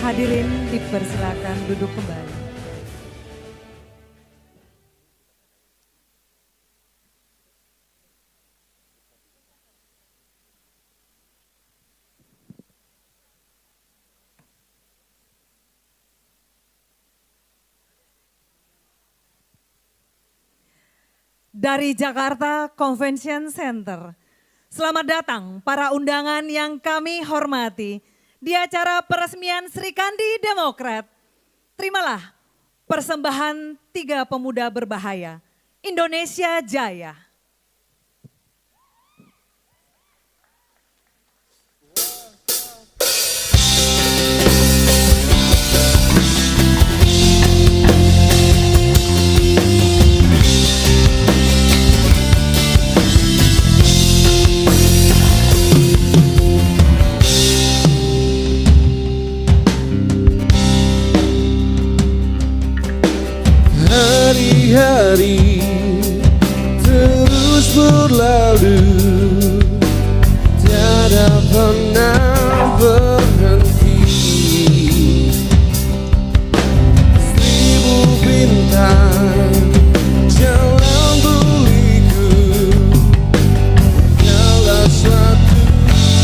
Hadirin dipersilakan duduk kembali. Dari Jakarta Convention Center, selamat datang para undangan yang kami hormati di acara peresmian Sri Kandi Demokrat. Terimalah persembahan 3 pemuda berbahaya, Indonesia Jaya. Hari-hari terus berlalu, tiada pernah berhenti. 1000 bintang jalan beliku, dalam suatu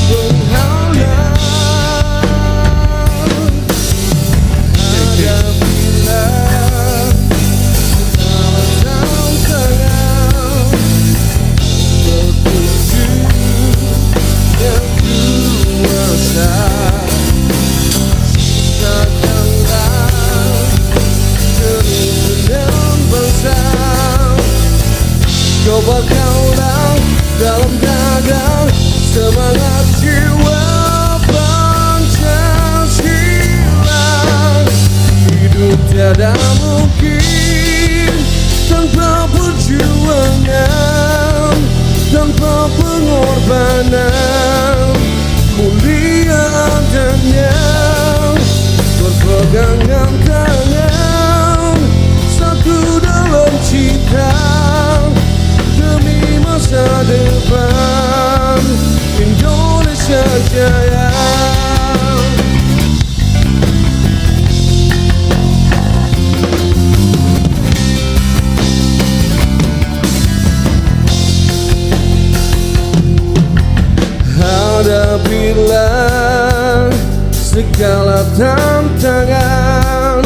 penghalang. Coba kaulah dalam dada semangat jiwa Pancasila. Hidup tiada mungkin tanpa perjuangan, tanpa pengorbanan. Mulia adanya berpegangan tangan, satu dalam cita demi masa depan Indonesia Jaya. Hadapilah segala tantangan,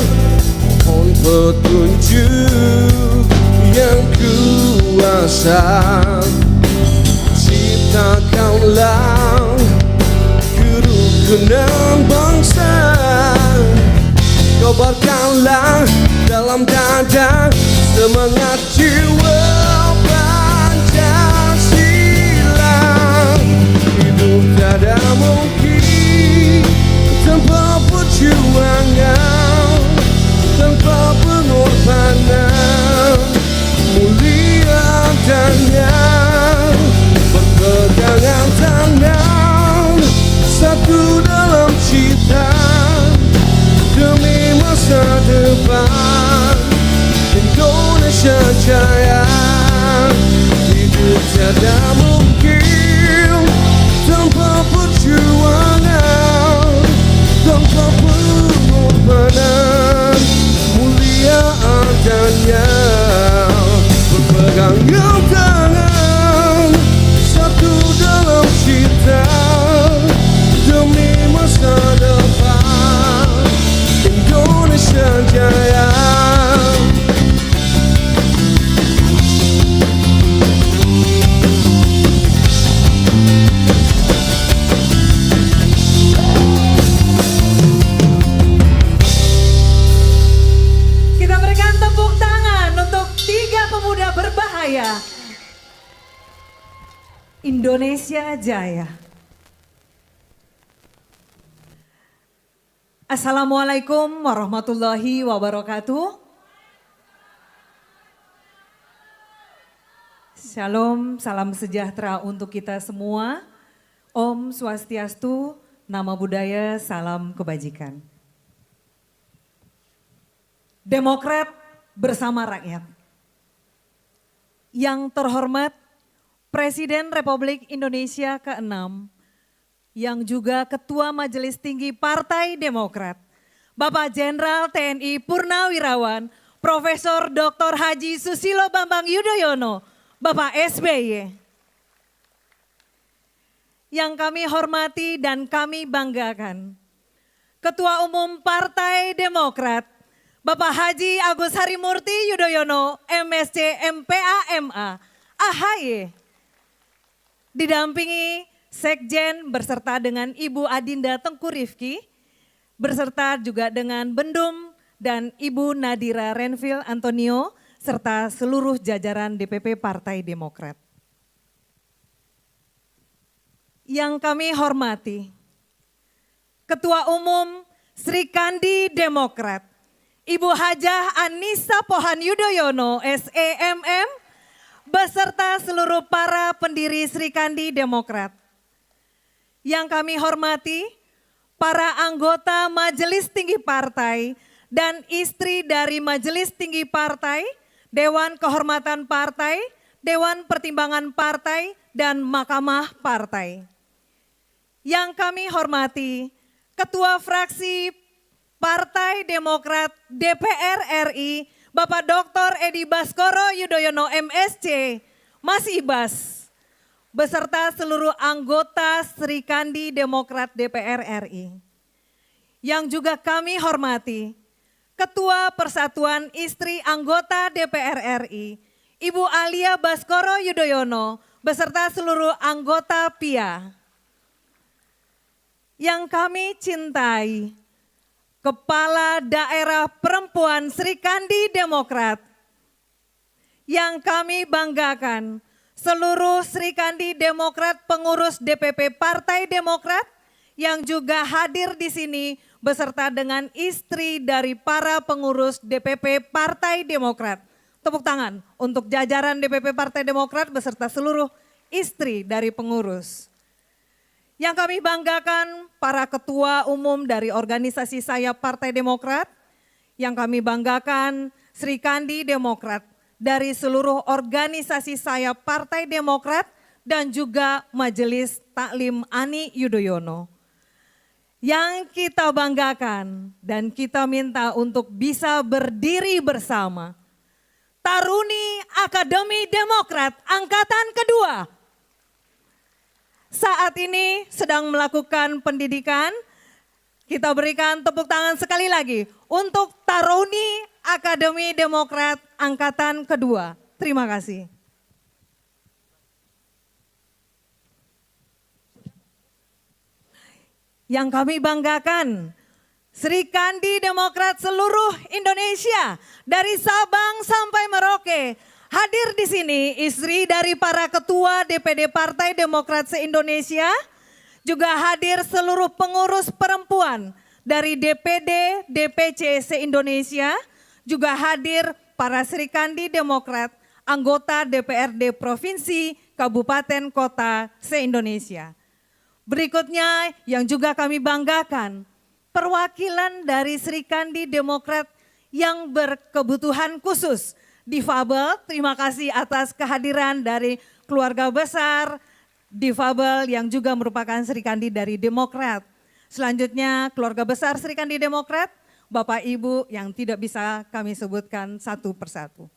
mohon petunjuk yang kuasa. Ciptakanlah kerukunan bangsa, kobarkanlah dalam dada semangat jiwa Pancasila. Hidup tiada mungkin tanpa perjuangan, tanpa pengorbanan. Mulia adanya berpegangan tangan, satu dalam cita demi masa depan Indonesia Jaya. Hidup tiada mungkin tanpa perjuangan, tanpa pengorbanan. Mulia adanya berpegangan tangan, satu dalam cita demi masa depan Indonesia Jaya. Kita berikan tepuk tangan untuk 3 pemuda berbahaya, Indonesia Jaya. Assalamualaikum warahmatullahi wabarakatuh. Shalom, salam sejahtera untuk kita semua. Om Swastiastu, Namo Buddhaya, salam kebajikan. Demokrat bersama rakyat. Yang terhormat Presiden Republik Indonesia ke-6, yang juga Ketua Majelis Tinggi Partai Demokrat, Bapak Jenderal TNI Purnawirawan, Profesor Dr. Haji Susilo Bambang Yudhoyono, Bapak SBY. Yang kami hormati dan kami banggakan, Ketua Umum Partai Demokrat, Bapak Haji Agus Harimurti Yudhoyono, MSc MPA MA, AHY. Didampingi Sekjen berserta dengan Ibu Adinda Tengku Rifki, berserta juga dengan Bendum dan Ibu Nadira Renvil Antonio, serta seluruh jajaran DPP Partai Demokrat. Yang kami hormati, Ketua Umum Sri Kandi Demokrat, Ibu Hajah Anissa Pohan Yudhoyono, SEMM, beserta seluruh para pendiri Sri Kandi Demokrat. Yang kami hormati, para anggota Majelis Tinggi Partai dan istri dari Majelis Tinggi Partai, Dewan Kehormatan Partai, Dewan Pertimbangan Partai, dan Mahkamah Partai. Yang kami hormati, Ketua Fraksi Partai Demokrat DPR RI, Bapak Dr. Edi Baskoro Yudhoyono MSc, Mas Ibas, beserta seluruh anggota Sri Kandi Demokrat DPR RI. Yang juga kami hormati, Ketua Persatuan Istri Anggota DPR RI, Ibu Alia Baskoro Yudhoyono, beserta seluruh anggota PIA. Yang kami cintai, Kepala Daerah Perempuan Sri Kandi Demokrat. Yang kami banggakan, seluruh Sri Kandi Demokrat pengurus DPP Partai Demokrat yang juga hadir di sini beserta dengan istri dari para pengurus DPP Partai Demokrat. Tepuk tangan untuk jajaran DPP Partai Demokrat beserta seluruh istri dari pengurus. Yang kami banggakan para ketua umum dari organisasi sayap Partai Demokrat, yang kami banggakan Sri Kandi Demokrat dari seluruh organisasi sayap Partai Demokrat dan juga Majelis Taklim Ani Yudhoyono. Yang kita banggakan dan kita minta untuk bisa berdiri bersama, Taruni Akademi Demokrat Angkatan Kedua. Saat ini sedang melakukan pendidikan, kita berikan tepuk tangan sekali lagi untuk Taruni Akademi Demokrat Angkatan Kedua. Terima kasih. Yang kami banggakan, Sri Kandi Demokrat seluruh Indonesia dari Sabang sampai Merauke. Hadir di sini istri dari para ketua DPD Partai Demokrat se-Indonesia, juga hadir seluruh pengurus perempuan dari DPD, DPC se-Indonesia, juga hadir para Sri Kandi Demokrat, anggota DPRD Provinsi, Kabupaten, Kota se-Indonesia. Berikutnya yang juga kami banggakan, perwakilan dari Sri Kandi Demokrat yang berkebutuhan khusus, difabel. Terima kasih atas kehadiran dari keluarga besar difabel yang juga merupakan Sri Kandi dari Demokrat. Selanjutnya keluarga besar Sri Kandi Demokrat, Bapak Ibu yang tidak bisa kami sebutkan satu persatu.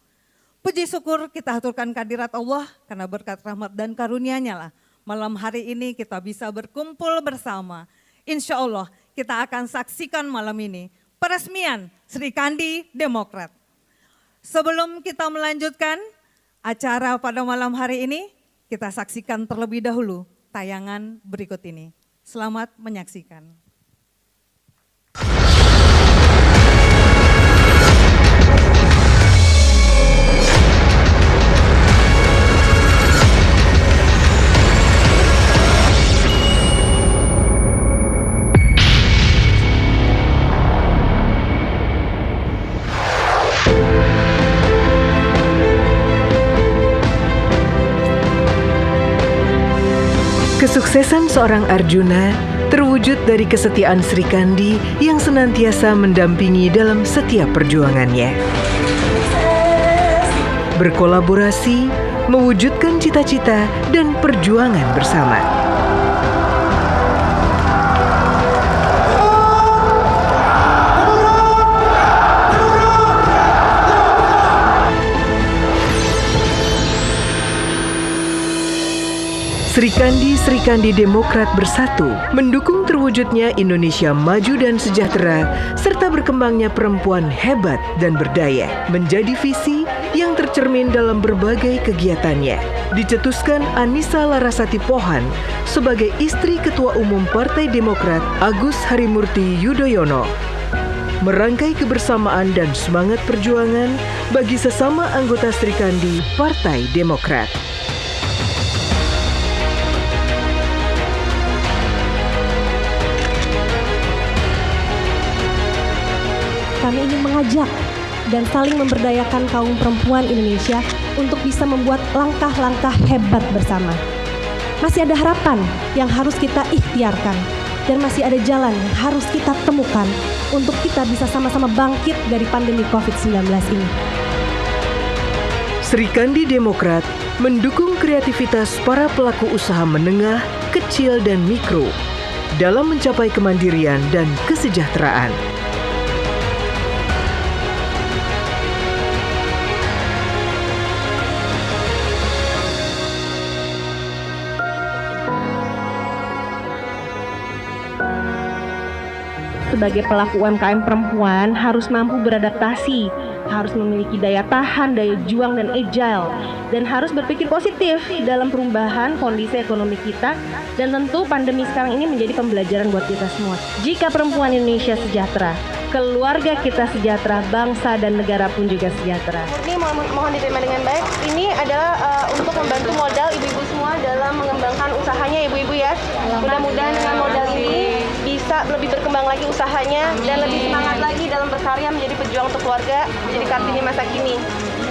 Puji syukur kita haturkan kehadirat Allah karena berkat rahmat dan karunia-Nya lah malam hari ini kita bisa berkumpul bersama. Insya Allah kita akan saksikan malam ini peresmian Sri Kandi Demokrat. Sebelum kita melanjutkan acara pada malam hari ini, kita saksikan terlebih dahulu tayangan berikut ini. Selamat menyaksikan. Kesuksesan seorang Arjuna terwujud dari kesetiaan Sri Kandi yang senantiasa mendampingi dalam setiap perjuangannya. Berkolaborasi, mewujudkan cita-cita dan perjuangan bersama. Kandi Demokrat bersatu, mendukung terwujudnya Indonesia maju dan sejahtera, serta berkembangnya perempuan hebat dan berdaya, menjadi visi yang tercermin dalam berbagai kegiatannya. Dicetuskan Anissa Larasati Pohan sebagai istri Ketua Umum Partai Demokrat Agus Harimurti Yudhoyono, merangkai kebersamaan dan semangat perjuangan bagi sesama anggota Sri Kandi Partai Demokrat. Kami ingin mengajak dan saling memberdayakan kaum perempuan Indonesia untuk bisa membuat langkah-langkah hebat bersama. Masih ada harapan yang harus kita ikhtiarkan dan masih ada jalan yang harus kita temukan untuk kita bisa sama-sama bangkit dari pandemi COVID-19 ini. Sri Kandi Demokrat mendukung kreativitas para pelaku usaha menengah, kecil, dan mikro dalam mencapai kemandirian dan kesejahteraan. Sebagai pelaku UMKM perempuan harus mampu beradaptasi, harus memiliki daya tahan, daya juang dan agile, dan harus berpikir positif dalam perubahan kondisi ekonomi kita, dan tentu pandemi sekarang ini menjadi pembelajaran buat kita semua. Jika perempuan Indonesia sejahtera, keluarga kita sejahtera, bangsa dan negara pun juga sejahtera. Ini mohon diterima dengan baik. Ini adalah untuk membantu modal ibu-ibu semua dalam mengembangkan usahanya, ibu-ibu ya. Mudah-mudahan dengan modal ini bisa lebih berkembang lagi usahanya dan lebih semangat lagi dalam berkarya menjadi pejuang untuk keluarga, menjadi Kartini masa kini.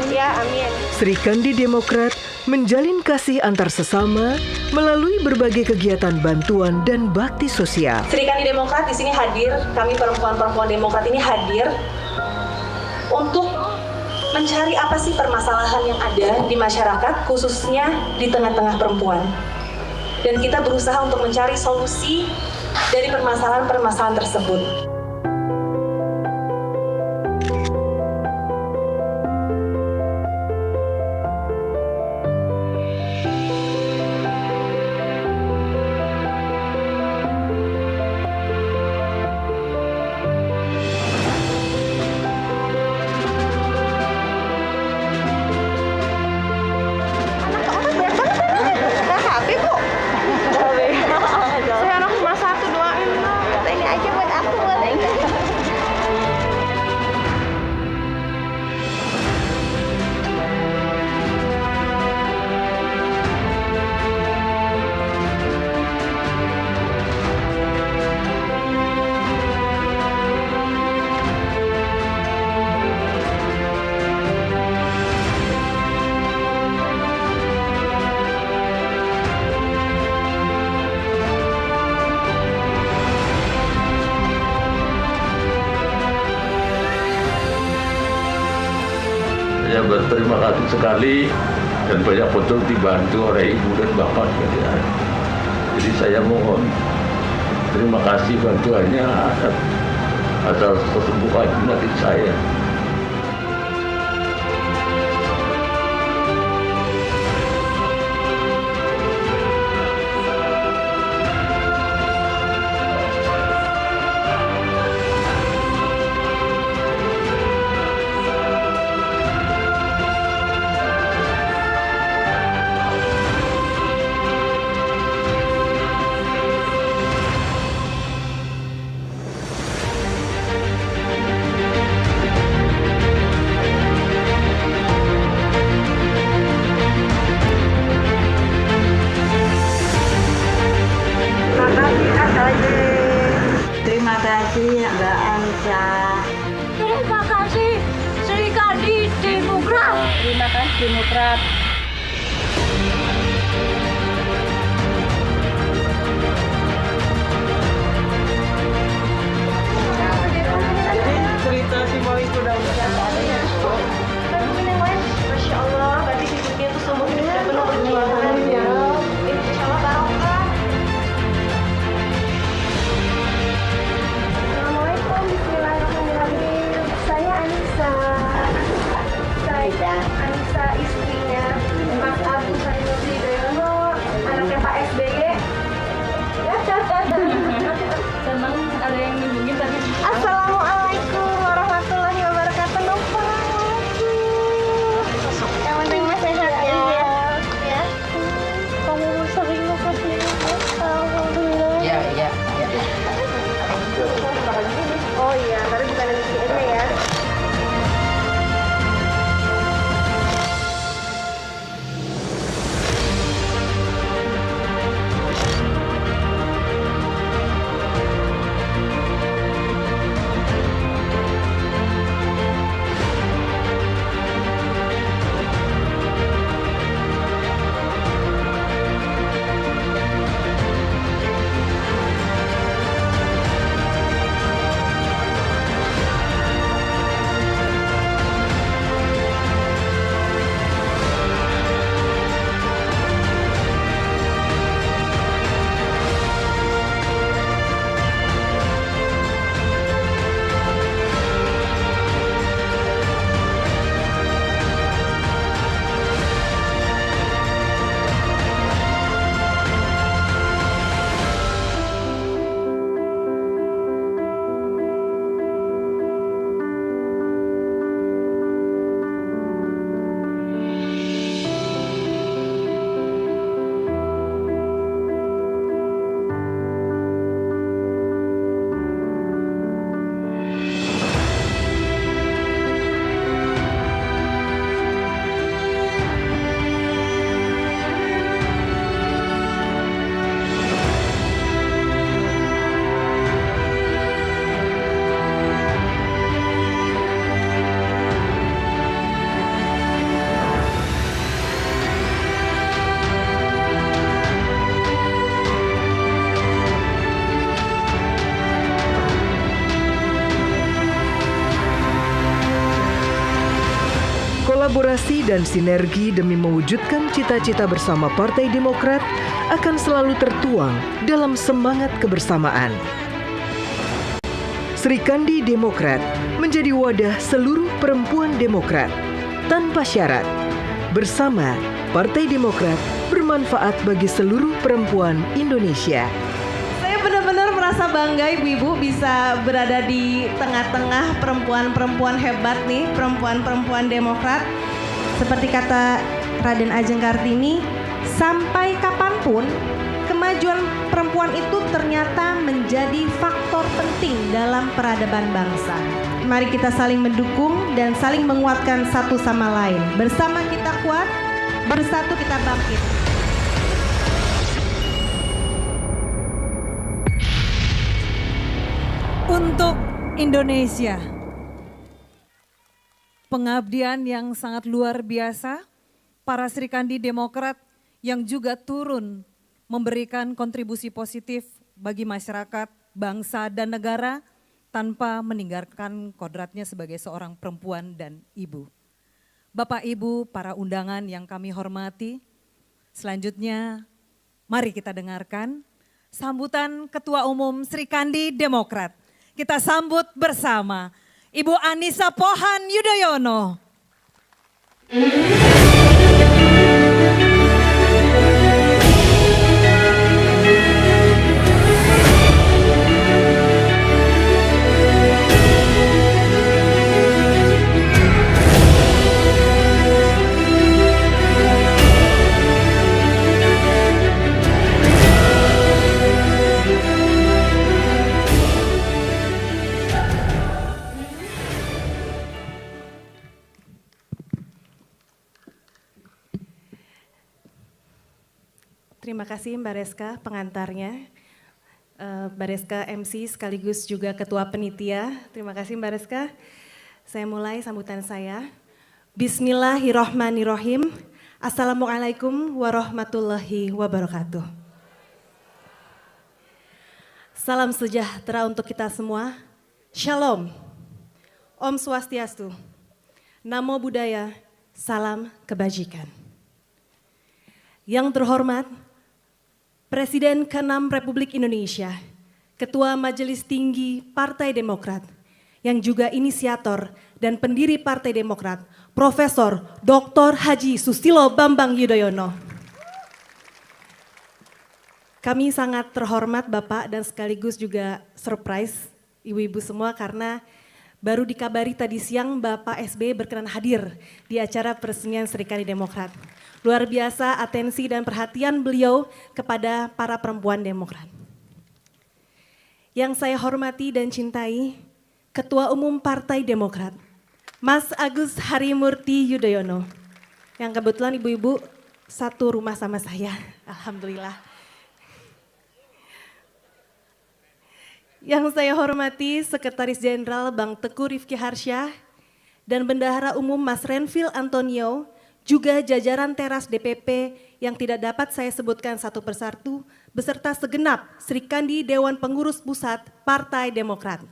Ya, amin. Sri Kandi Demokrat menjalin kasih antar sesama melalui berbagai kegiatan bantuan dan bakti sosial. Sri Kandi Demokrat di sini hadir, kami perempuan-perempuan Demokrat ini hadir untuk mencari apa sih permasalahan yang ada di masyarakat, khususnya di tengah-tengah perempuan. Dan kita berusaha untuk mencari solusi dari permasalahan-permasalahan tersebut. Saya berterima kasih sekali dan banyak betul dibantu oleh ibu dan bapak sekalian. Jadi saya mohon terima kasih bantuannya atas kesembuhan penyakit saya. Terima kasih Mbak Anissa. Terima kasih Sri Kandi Demokrat. Terima kasih Demokrat. Cerita si Molly sudah Masya Allah, berarti hidupnya itu seumur hidup dan penuh perjuangan ya. Insya Allah barokah. Assalamualaikum, bismillahirrahmanirrahim. Saya Anissa. Saya Anissa istrinya Kolaborasi dan sinergi demi mewujudkan cita-cita bersama Partai Demokrat akan selalu tertuang dalam semangat kebersamaan. Sri Kandi Demokrat menjadi wadah seluruh perempuan Demokrat tanpa syarat. Bersama, Partai Demokrat bermanfaat bagi seluruh perempuan Indonesia. Saya benar-benar merasa bangga ibu-ibu bisa berada di tengah-tengah perempuan-perempuan hebat nih, perempuan-perempuan Demokrat. Seperti kata Raden Ajeng Kartini, sampai kapanpun kemajuan perempuan itu ternyata menjadi faktor penting dalam peradaban bangsa. Mari kita saling mendukung dan saling menguatkan satu sama lain. Bersama kita kuat, bersatu kita bangkit. Untuk Indonesia, pengabdian yang sangat luar biasa, para Sri Kandi Demokrat yang juga turun memberikan kontribusi positif bagi masyarakat, bangsa, dan negara tanpa meninggalkan kodratnya sebagai seorang perempuan dan ibu. Bapak Ibu, para undangan yang kami hormati, selanjutnya mari kita dengarkan sambutan Ketua Umum Sri Kandi Demokrat. Kita sambut bersama Ibu Anissa Pohan Yudhoyono. Terima kasih Mbak Reska pengantarnya, Mbak Reska MC sekaligus juga Ketua Penitia. Terima kasih Mbak Reska. Saya mulai sambutan saya. Bismillahirrahmanirrahim. Assalamualaikum warahmatullahi wabarakatuh. Salam sejahtera untuk kita semua. Shalom. Om Swastiastu. Namo Buddhaya. Salam kebajikan. Yang terhormat Presiden ke-6 Republik Indonesia, Ketua Majelis Tinggi Partai Demokrat, yang juga inisiator dan pendiri Partai Demokrat, Profesor Dr. Haji Susilo Bambang Yudhoyono. Kami sangat terhormat Bapak dan sekaligus juga surprise ibu-ibu semua karena baru dikabari tadi siang Bapak SBY berkenan hadir di acara peresmian Sri Kandi Demokrat. Luar biasa atensi dan perhatian beliau kepada para perempuan Demokrat. Yang saya hormati dan cintai, Ketua Umum Partai Demokrat, Mas Agus Harimurti Yudhoyono, yang kebetulan ibu-ibu satu rumah sama saya, alhamdulillah. Yang saya hormati Sekretaris Jenderal Bang Teguh Rifki Harsyah dan Bendahara Umum Mas Renvil Antonio, juga jajaran teras DPP yang tidak dapat saya sebutkan satu persatu, beserta segenap Sri Kandi Dewan Pengurus Pusat Partai Demokrat.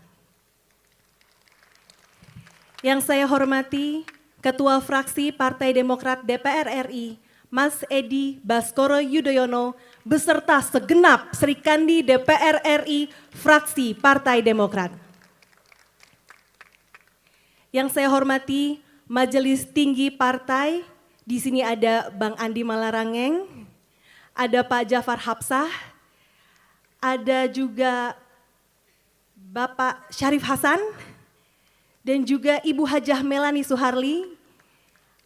Yang saya hormati Ketua Fraksi Partai Demokrat DPR RI, Mas Edi Baskoro Yudhoyono, beserta segenap Sri Kandi DPR RI Fraksi Partai Demokrat. Yang saya hormati Majelis Tinggi Partai, di sini ada Bang Andi Malarangeng, ada Pak Jafar Hapsah, ada juga Bapak Syarif Hasan, dan juga Ibu Hajah Melani Suharli,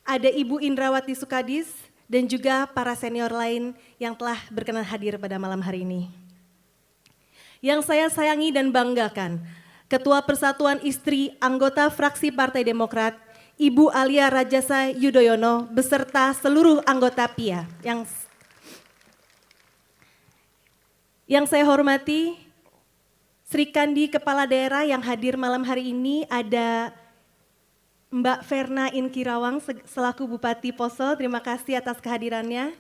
ada Ibu Indrawati Sukadis, dan juga para senior lain yang telah berkenan hadir pada malam hari ini. Yang saya sayangi dan banggakan, Ketua Persatuan Istri Anggota Fraksi Partai Demokrat, Ibu Alia Rajasa Yudhoyono, beserta seluruh anggota PIA. Yang saya hormati, Sri Kandi Kepala Daerah yang hadir malam hari ini ada Mbak Verna Inkirawang selaku Bupati Poso, terima kasih atas kehadirannya.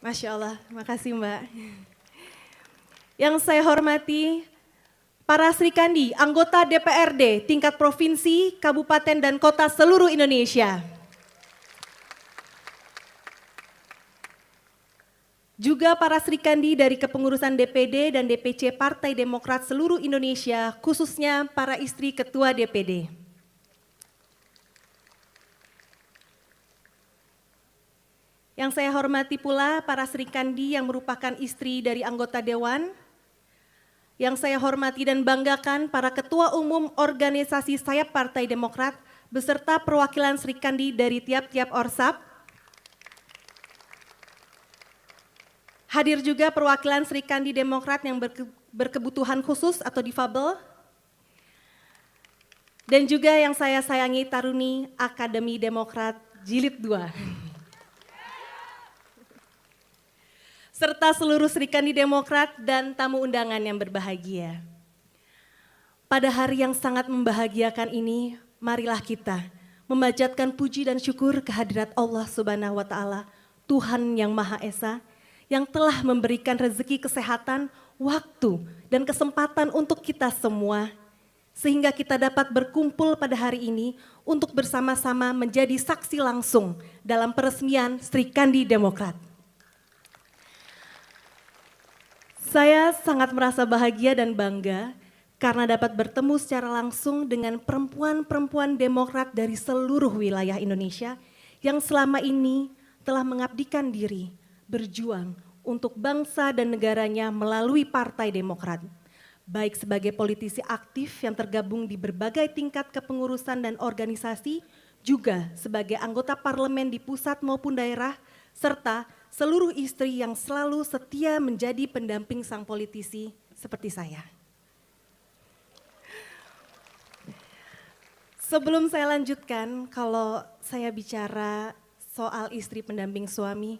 Masya Allah, terima kasih Mbak. Yang saya hormati para Sri Kandi, anggota DPRD tingkat provinsi, kabupaten, dan kota seluruh Indonesia. Juga para Sri Kandi dari kepengurusan DPD dan DPC Partai Demokrat seluruh Indonesia, khususnya para istri Ketua DPD. Yang saya hormati pula para Sri Kandi yang merupakan istri dari anggota Dewan. Yang saya hormati dan banggakan para Ketua Umum organisasi sayap Partai Demokrat beserta perwakilan Sri Kandi dari tiap-tiap orsap. Hadir juga perwakilan Sri Kandi Demokrat yang berkebutuhan khusus atau difabel. Dan juga yang saya sayangi Taruni Akademi Demokrat Jilid 2. Serta seluruh Sri Kandi Demokrat dan tamu undangan yang berbahagia. Pada hari yang sangat membahagiakan ini, marilah kita memanjatkan puji dan syukur kehadirat Allah Subhanahu wa Ta'ala, Tuhan yang Maha Esa, yang telah memberikan rezeki kesehatan, waktu, dan kesempatan untuk kita semua, sehingga kita dapat berkumpul pada hari ini untuk bersama-sama menjadi saksi langsung dalam peresmian Sri Kandi Demokrat. Saya sangat merasa bahagia dan bangga karena dapat bertemu secara langsung dengan perempuan-perempuan Demokrat dari seluruh wilayah Indonesia yang selama ini telah mengabdikan diri, berjuang untuk bangsa dan negaranya melalui Partai Demokrat, baik sebagai politisi aktif yang tergabung di berbagai tingkat kepengurusan dan organisasi, juga sebagai anggota parlemen di pusat maupun daerah, serta seluruh istri yang selalu setia menjadi pendamping sang politisi seperti saya. Sebelum saya lanjutkan, kalau saya bicara soal istri pendamping suami,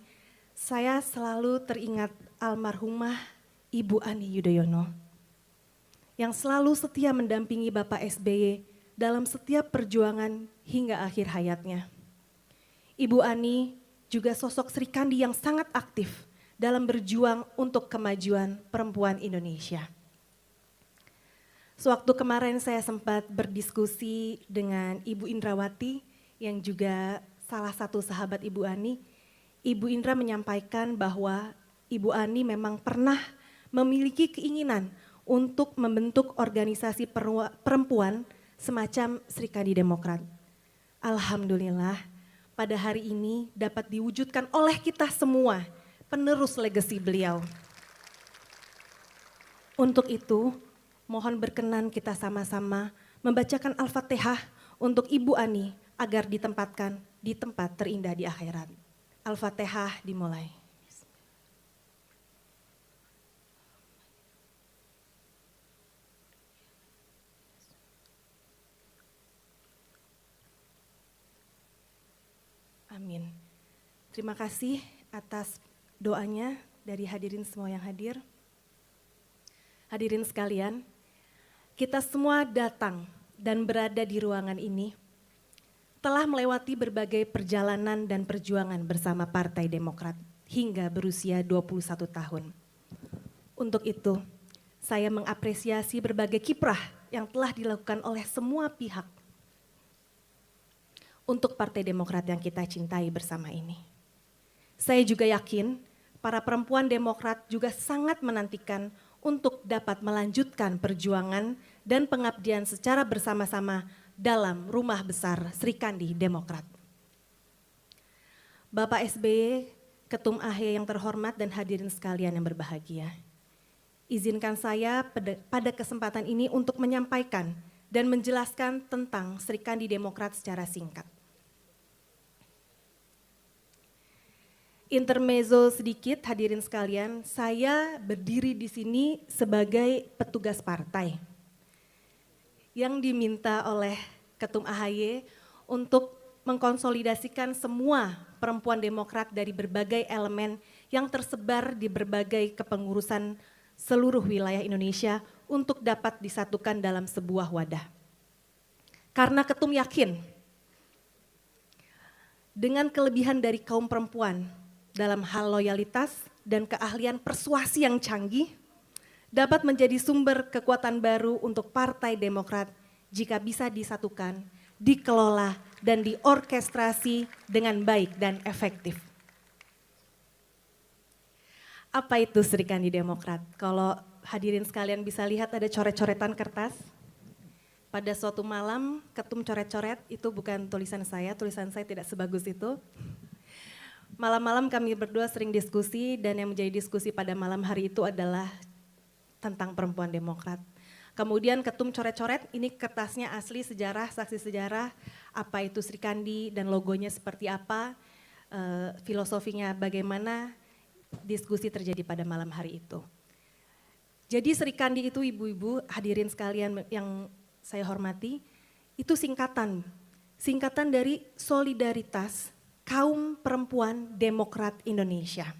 saya selalu teringat almarhumah Ibu Ani Yudhoyono yang selalu setia mendampingi Bapak SBY dalam setiap perjuangan hingga akhir hayatnya. Ibu Ani juga sosok Sri Kandi yang sangat aktif dalam berjuang untuk kemajuan perempuan Indonesia. Sewaktu kemarin saya sempat berdiskusi dengan Ibu Indrawati yang juga salah satu sahabat Ibu Ani, Ibu Indra menyampaikan bahwa Ibu Ani memang pernah memiliki keinginan untuk membentuk organisasi perempuan semacam Sri Kandi Demokrat. Alhamdulillah, pada hari ini dapat diwujudkan oleh kita semua, penerus legasi beliau. Untuk itu, mohon berkenan kita sama-sama membacakan Al-Fatihah untuk Ibu Ani agar ditempatkan di tempat terindah di akhirat. Al-Fatihah dimulai. Amin. Terima kasih atas doanya dari hadirin semua yang hadir. Hadirin sekalian, kita semua datang dan berada di ruangan ini telah melewati berbagai perjalanan dan perjuangan bersama Partai Demokrat hingga berusia 21 tahun. Untuk itu, saya mengapresiasi berbagai kiprah yang telah dilakukan oleh semua pihak untuk Partai Demokrat yang kita cintai bersama ini. Saya juga yakin para perempuan Demokrat juga sangat menantikan untuk dapat melanjutkan perjuangan dan pengabdian secara bersama-sama dalam rumah besar Sri Kandi Demokrat. Bapak SBY, Ketum AHY yang terhormat dan hadirin sekalian yang berbahagia. Izinkan saya pada kesempatan ini untuk menyampaikan dan menjelaskan tentang Sri Kandi Demokrat secara singkat. Intermezzo sedikit hadirin sekalian, saya berdiri di sini sebagai petugas partai yang diminta oleh Ketum AHY untuk mengkonsolidasikan semua perempuan Demokrat dari berbagai elemen yang tersebar di berbagai kepengurusan seluruh wilayah Indonesia untuk dapat disatukan dalam sebuah wadah. Karena Ketum yakin dengan kelebihan dari kaum perempuan dalam hal loyalitas dan keahlian persuasi yang canggih, dapat menjadi sumber kekuatan baru untuk Partai Demokrat jika bisa disatukan, dikelola, dan diorkestrasi dengan baik dan efektif. Apa itu Sri Kandi Demokrat? Kalau hadirin sekalian bisa lihat ada coret-coretan kertas. Pada suatu malam ketum coret-coret, itu bukan tulisan saya tidak sebagus itu. Malam-malam kami berdua sering diskusi dan yang menjadi diskusi pada malam hari itu adalah tentang perempuan Demokrat. Kemudian ketum coret-coret, ini kertasnya asli sejarah, saksi sejarah, apa itu Sri Kandi dan logonya seperti apa, filosofinya bagaimana, diskusi terjadi pada malam hari itu. Jadi Sri Kandi itu ibu-ibu, hadirin sekalian yang saya hormati, itu singkatan dari Solidaritas Kaum Perempuan Demokrat Indonesia.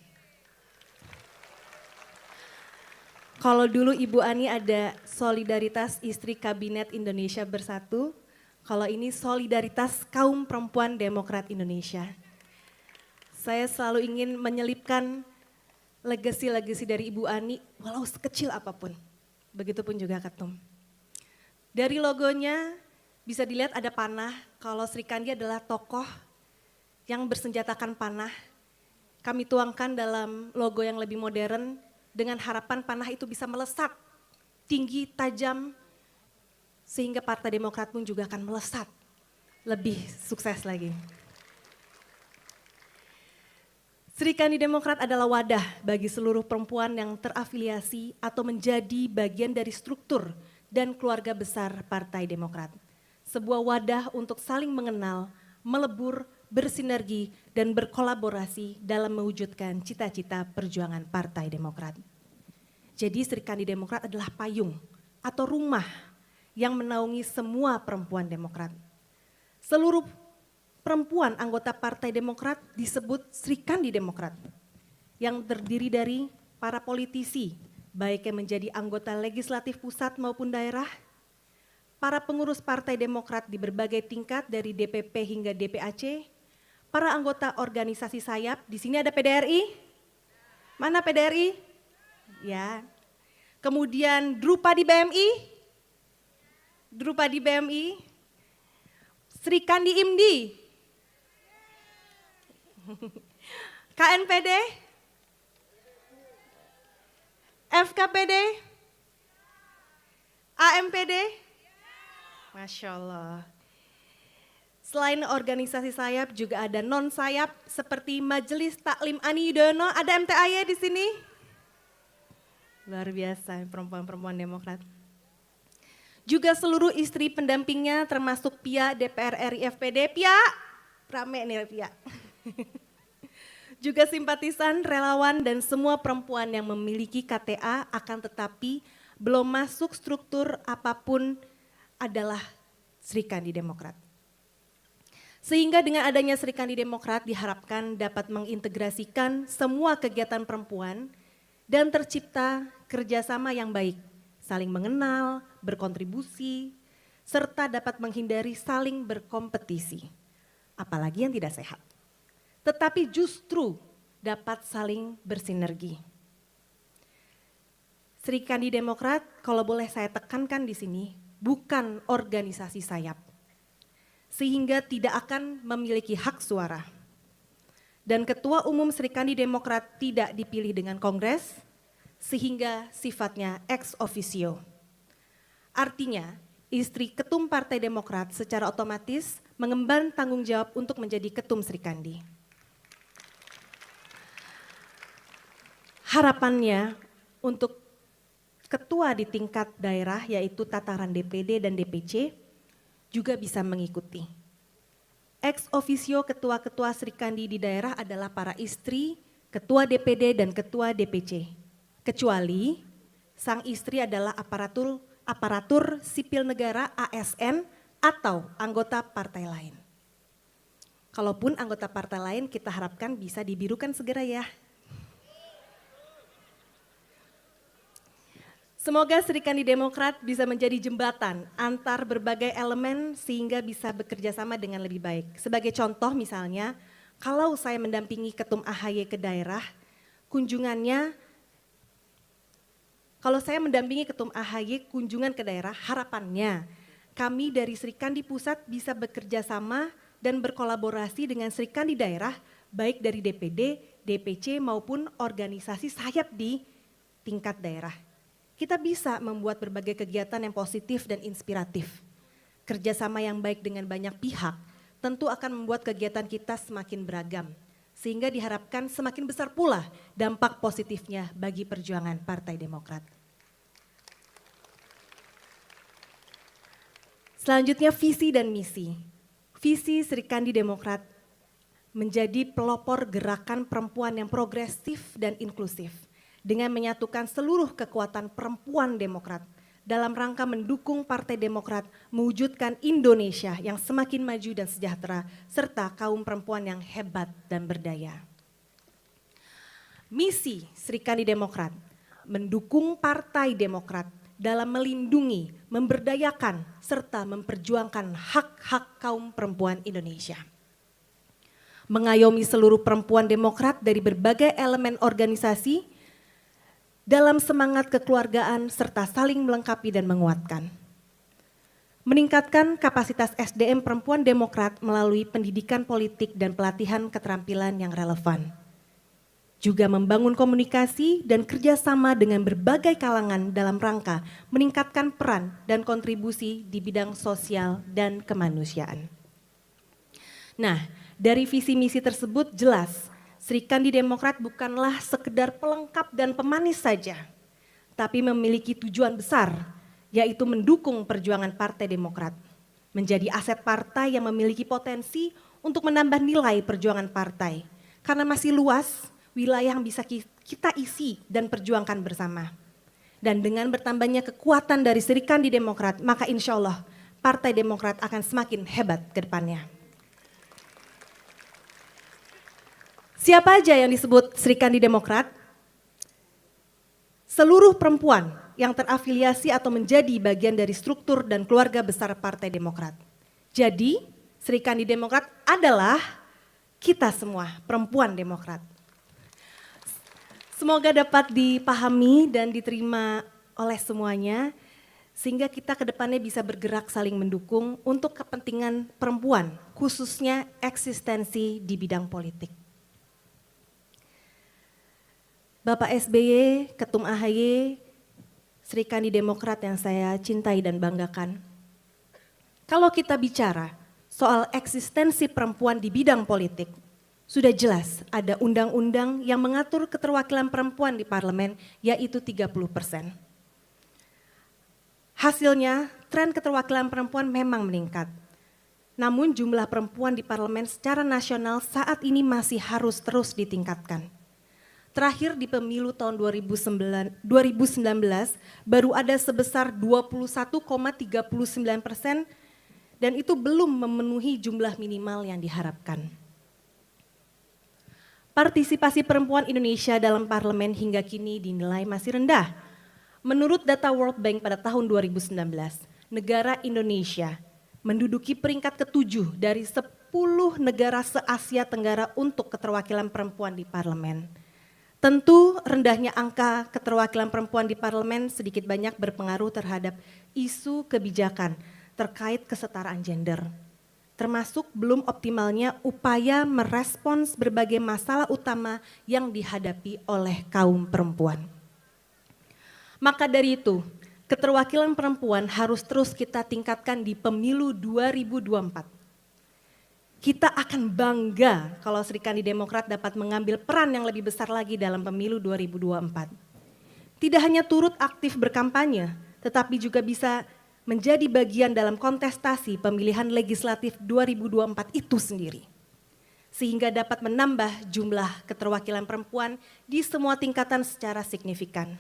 Kalau dulu Ibu Ani ada Solidaritas Istri Kabinet Indonesia Bersatu, kalau ini Solidaritas Kaum Perempuan Demokrat Indonesia. Saya selalu ingin menyelipkan legasi-legasi dari Ibu Ani, walau sekecil apapun. Begitupun juga ketum. Dari logonya bisa dilihat ada panah, kalau Sri Kandi adalah tokoh yang bersenjatakan panah. Kami tuangkan dalam logo yang lebih modern dengan harapan panah itu bisa melesat tinggi, tajam, sehingga Partai Demokrat pun juga akan melesat lebih sukses lagi. Sri Kandi Demokrat adalah wadah bagi seluruh perempuan yang terafiliasi atau menjadi bagian dari struktur dan keluarga besar Partai Demokrat. Sebuah wadah untuk saling mengenal, melebur, bersinergi, dan berkolaborasi dalam mewujudkan cita-cita perjuangan Partai Demokrat. Jadi Sri Kandi Demokrat adalah payung atau rumah yang menaungi semua perempuan Demokrat. Seluruh perempuan anggota Partai Demokrat disebut Sri Kandi Demokrat yang terdiri dari para politisi, baik yang menjadi anggota legislatif pusat maupun daerah, para pengurus Partai Demokrat di berbagai tingkat dari DPP hingga DPAC, para anggota organisasi sayap, di sini ada PDRI, mana PDRI? Ya, kemudian Drupa di BMI, Sri Kandi IMDI, KNPD, FKPD, AMPD, Masya Allah. Selain organisasi sayap juga ada non sayap seperti Majelis Taklim Ani Yudhoyono, ada MTAY di sini. Luar biasa perempuan-perempuan Demokrat. Juga seluruh istri pendampingnya termasuk Pia DPR RI FPD, Pia, rame nih Pia. Juga simpatisan, relawan, dan semua perempuan yang memiliki KTA akan tetapi belum masuk struktur apapun adalah Sri Kandi Demokrat. Sehingga dengan adanya Sri Kandi Demokrat diharapkan dapat mengintegrasikan semua kegiatan perempuan dan tercipta kerjasama yang baik, saling mengenal, berkontribusi, serta dapat menghindari saling berkompetisi, apalagi yang tidak sehat. Tetapi justru dapat saling bersinergi. Sri Kandi Demokrat, kalau boleh saya tekankan di sini, bukan organisasi sayap, sehingga tidak akan memiliki hak suara. Dan Ketua Umum Sri Kandi Demokrat tidak dipilih dengan Kongres, sehingga sifatnya ex officio. Artinya, istri Ketum Partai Demokrat secara otomatis mengemban tanggung jawab untuk menjadi Ketum Sri Kandi. Harapannya untuk ketua di tingkat daerah yaitu tataran DPD dan DPC juga bisa mengikuti. Ex officio ketua-ketua Sri Kandi di daerah adalah para istri, ketua DPD dan ketua DPC. Kecuali sang istri adalah aparatur sipil negara ASN atau anggota partai lain. Kalaupun anggota partai lain kita harapkan bisa dibirukan segera ya. Semoga Sri Kandi Demokrat bisa menjadi jembatan antar berbagai elemen sehingga bisa bekerja sama dengan lebih baik. Sebagai contoh misalnya, kalau saya mendampingi Ketum AHY ke daerah, kunjungannya Kalau saya mendampingi Ketum AHY kunjungan ke daerah, harapannya kami dari Sri Kandi Pusat bisa bekerja sama dan berkolaborasi dengan Sri Kandi daerah, baik dari DPD, DPC maupun organisasi sayap di tingkat daerah. Kita bisa membuat berbagai kegiatan yang positif dan inspiratif. Kerjasama yang baik dengan banyak pihak tentu akan membuat kegiatan kita semakin beragam, sehingga diharapkan semakin besar pula dampak positifnya bagi perjuangan Partai Demokrat. Selanjutnya visi dan misi. Visi Sri Kandi Demokrat menjadi pelopor gerakan perempuan yang progresif dan inklusif dengan menyatukan seluruh kekuatan perempuan Demokrat dalam rangka mendukung Partai Demokrat mewujudkan Indonesia yang semakin maju dan sejahtera serta kaum perempuan yang hebat dan berdaya. Misi Sri Kandi Demokrat mendukung Partai Demokrat dalam melindungi, memberdayakan, serta memperjuangkan hak-hak kaum perempuan Indonesia. Mengayomi seluruh perempuan Demokrat dari berbagai elemen organisasi dalam semangat kekeluargaan serta saling melengkapi dan menguatkan. Meningkatkan kapasitas SDM perempuan Demokrat melalui pendidikan politik dan pelatihan keterampilan yang relevan. Juga membangun komunikasi dan kerjasama dengan berbagai kalangan dalam rangka meningkatkan peran dan kontribusi di bidang sosial dan kemanusiaan. Nah, dari visi misi tersebut jelas Sri Kandi Demokrat bukanlah sekedar pelengkap dan pemanis saja, tapi memiliki tujuan besar, yaitu mendukung perjuangan Partai Demokrat, menjadi aset partai yang memiliki potensi untuk menambah nilai perjuangan partai, karena masih luas wilayah yang bisa kita isi dan perjuangkan bersama. Dan dengan bertambahnya kekuatan dari Sri Kandi Demokrat, maka insya Allah Partai Demokrat akan semakin hebat ke depannya. Siapa aja yang disebut Sri Kandi Demokrat? Seluruh perempuan yang terafiliasi atau menjadi bagian dari struktur dan keluarga besar Partai Demokrat. Jadi, Sri Kandi Demokrat adalah kita semua, perempuan Demokrat. Semoga dapat dipahami dan diterima oleh semuanya, sehingga kita ke depannya bisa bergerak saling mendukung untuk kepentingan perempuan, khususnya eksistensi di bidang politik. Bapak SBY, Ketum AHY, Sri Kandi Demokrat yang saya cintai dan banggakan. Kalau kita bicara soal eksistensi perempuan di bidang politik, sudah jelas ada undang-undang yang mengatur keterwakilan perempuan di parlemen, yaitu 30%. Hasilnya, tren keterwakilan perempuan memang meningkat. Namun jumlah perempuan di parlemen secara nasional saat ini masih harus terus ditingkatkan. Terakhir di pemilu tahun 2019 baru ada sebesar 21,39% dan itu belum memenuhi jumlah minimal yang diharapkan. Partisipasi perempuan Indonesia dalam parlemen hingga kini dinilai masih rendah. Menurut data World Bank pada tahun 2019, negara Indonesia menduduki peringkat ke-7 dari 10 negara se-Asia Tenggara untuk keterwakilan perempuan di parlemen. Tentu rendahnya angka keterwakilan perempuan di parlemen sedikit banyak berpengaruh terhadap isu kebijakan terkait kesetaraan gender, termasuk belum optimalnya upaya merespons berbagai masalah utama yang dihadapi oleh kaum perempuan. Maka dari itu, keterwakilan perempuan harus terus kita tingkatkan di pemilu 2024. Kita akan bangga kalau Sri Kandi Demokrat dapat mengambil peran yang lebih besar lagi dalam pemilu 2024. Tidak hanya turut aktif berkampanye, tetapi juga bisa menjadi bagian dalam kontestasi pemilihan legislatif 2024 itu sendiri. Sehingga dapat menambah jumlah keterwakilan perempuan di semua tingkatan secara signifikan.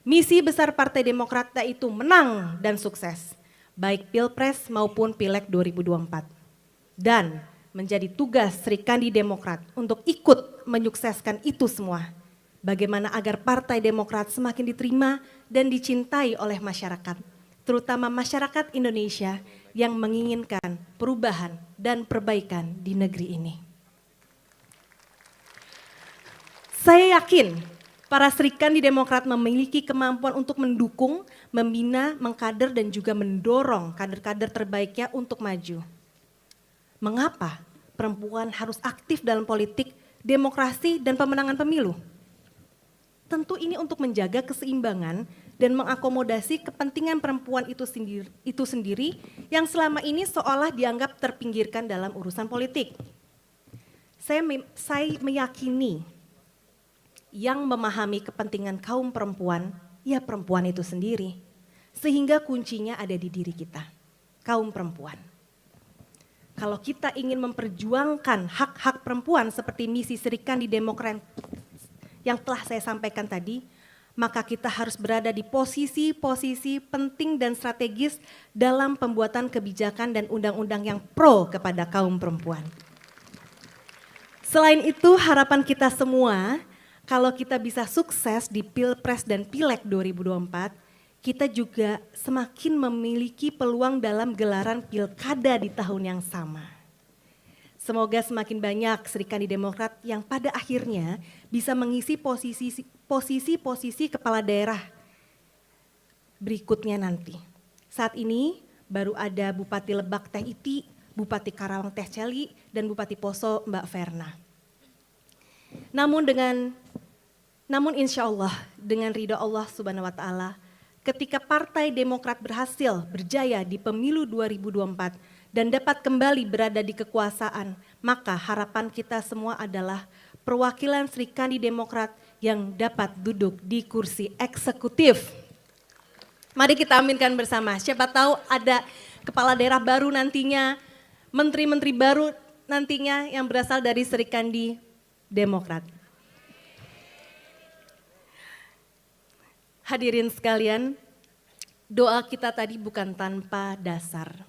Misi besar Partai Demokrat yaitu menang dan sukses, baik Pilpres maupun Pileg 2024. Dan menjadi tugas Sri Kandi Demokrat untuk ikut menyukseskan itu semua. Bagaimana agar Partai Demokrat semakin diterima dan dicintai oleh masyarakat, terutama masyarakat Indonesia yang menginginkan perubahan dan perbaikan di negeri ini. Saya yakin Para Sri Kandi Demokrat memiliki kemampuan untuk mendukung, membina, mengkader dan juga mendorong kader-kader terbaiknya untuk maju. Mengapa perempuan harus aktif dalam politik, demokrasi dan pemenangan pemilu? Tentu ini untuk menjaga keseimbangan dan mengakomodasi kepentingan perempuan itu sendiri yang selama ini seolah dianggap terpinggirkan dalam urusan politik. Saya meyakini yang memahami kepentingan kaum perempuan, ya perempuan itu sendiri. Sehingga kuncinya ada di diri kita, kaum perempuan. Kalau kita ingin memperjuangkan hak-hak perempuan seperti misi Sri Kandi Demokrat yang telah saya sampaikan tadi, maka kita harus berada di posisi-posisi penting dan strategis dalam pembuatan kebijakan dan undang-undang yang pro kepada kaum perempuan. Selain itu, harapan kita semua, kalau kita bisa sukses di Pilpres dan Pileg 2024, kita juga semakin memiliki peluang dalam gelaran pilkada di tahun yang sama. Semoga semakin banyak Sri Kandi Demokrat yang pada akhirnya bisa mengisi posisi-posisi kepala daerah berikutnya nanti. Saat ini baru ada Bupati Lebak Teh Iti, Bupati Karawang Teh Celi, dan Bupati Poso Mbak Verna. Namun insya Allah dengan ridho Allah Subhanahu wa Ta'ala, ketika Partai Demokrat berhasil berjaya di pemilu 2024 dan dapat kembali berada di kekuasaan, maka harapan kita semua adalah perwakilan Sri Kandi Demokrat yang dapat duduk di kursi eksekutif. Mari kita aminkan bersama, siapa tahu ada kepala daerah baru nantinya, menteri-menteri baru nantinya yang berasal dari Sri Kandi Demokrat. Hadirin sekalian, doa kita tadi bukan tanpa dasar.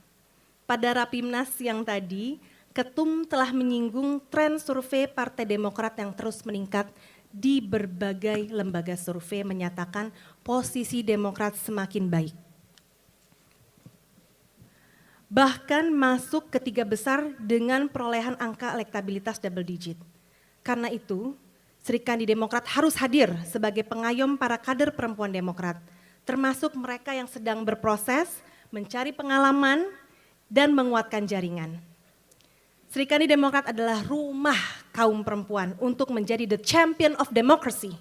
Pada Rapimnas yang tadi, Ketum telah menyinggung tren survei Partai Demokrat yang terus meningkat di berbagai lembaga survei menyatakan posisi Demokrat semakin baik. Bahkan masuk ke 3 besar dengan perolehan angka elektabilitas double digit. Karena itu, Sri Kandi Demokrat harus hadir sebagai pengayom para kader perempuan Demokrat, termasuk mereka yang sedang berproses, mencari pengalaman, dan menguatkan jaringan. Sri Kandi Demokrat adalah rumah kaum perempuan untuk menjadi the champion of democracy.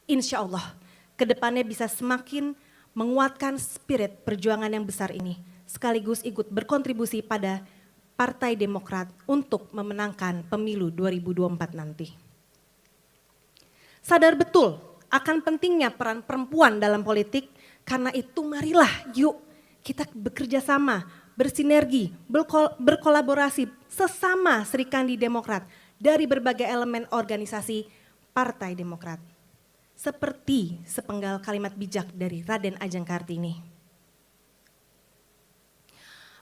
Insya Allah, kedepannya bisa semakin menguatkan spirit perjuangan yang besar ini, sekaligus ikut berkontribusi pada Partai Demokrat untuk memenangkan pemilu 2024 nanti. Sadar betul akan pentingnya peran perempuan dalam politik, karena itu marilah yuk kita bekerja sama, bersinergi, berkolaborasi sesama Sri Kandi Demokrat dari berbagai elemen organisasi Partai Demokrat. Seperti sepenggal kalimat bijak dari Raden Ajeng Kartini.